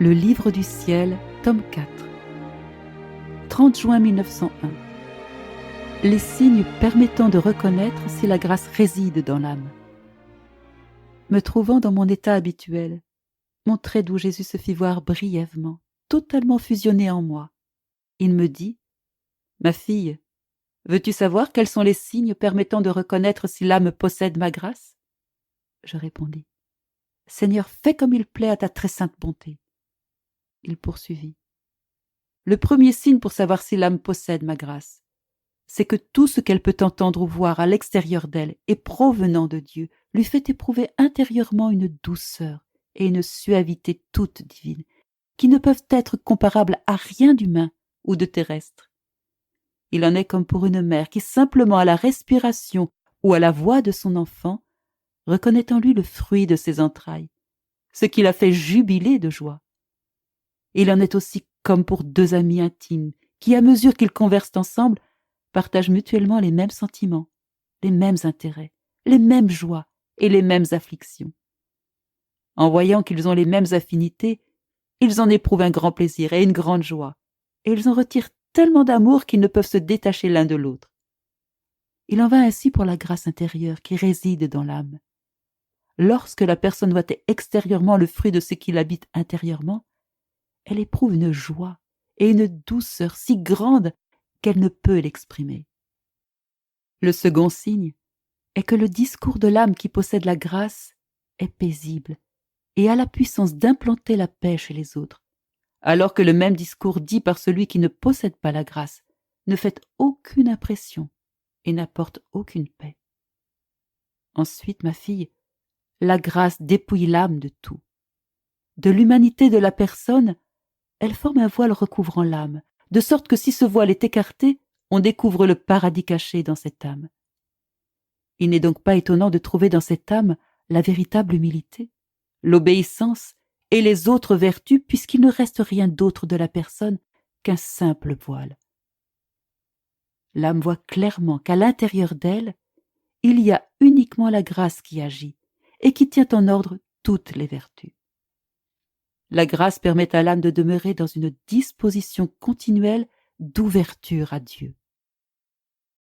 Le livre du ciel, tome 4. 30 juin 1901. Les signes permettant de reconnaître si la grâce réside dans l'âme. Me trouvant dans mon état habituel, mon trait d'où Jésus se fit voir brièvement, totalement fusionné en moi. Il me dit : « Ma fille, veux-tu savoir quels sont les signes permettant de reconnaître si l'âme possède ma grâce ?» Je répondis : « Seigneur, fais comme il plaît à ta très sainte bonté. » Il poursuivit : « Le premier signe pour savoir si l'âme possède ma grâce, c'est que tout ce qu'elle peut entendre ou voir à l'extérieur d'elle et provenant de Dieu lui fait éprouver intérieurement une douceur et une suavité toute divine, qui ne peuvent être comparables à rien d'humain ou de terrestre. Il en est comme pour une mère qui, simplement à la respiration ou à la voix de son enfant, reconnaît en lui le fruit de ses entrailles, ce qui la fait jubiler de joie. Il en est aussi comme pour deux amis intimes qui, à mesure qu'ils conversent ensemble, partagent mutuellement les mêmes sentiments, les mêmes intérêts, les mêmes joies et les mêmes afflictions. En voyant qu'ils ont les mêmes affinités, ils en éprouvent un grand plaisir et une grande joie, et ils en retirent tellement d'amour qu'ils ne peuvent se détacher l'un de l'autre. Il en va ainsi pour la grâce intérieure qui réside dans l'âme. Lorsque la personne voit extérieurement le fruit de ce qui l'habite intérieurement, elle éprouve une joie et une douceur si grandes qu'elle ne peut l'exprimer. Le second signe est que le discours de l'âme qui possède la grâce est paisible et a la puissance d'implanter la paix chez les autres, alors que le même discours dit par celui qui ne possède pas la grâce ne fait aucune impression et n'apporte aucune paix. Ensuite, ma fille, la grâce dépouille l'âme de tout. De l'humanité de la personne, elle forme un voile recouvrant l'âme, de sorte que si ce voile est écarté, on découvre le paradis caché dans cette âme. Il n'est donc pas étonnant de trouver dans cette âme la véritable humilité, l'obéissance et les autres vertus, puisqu'il ne reste rien d'autre de la personne qu'un simple voile. L'âme voit clairement qu'à l'intérieur d'elle, il y a uniquement la grâce qui agit et qui tient en ordre toutes les vertus. La grâce permet à l'âme de demeurer dans une disposition continuelle d'ouverture à Dieu.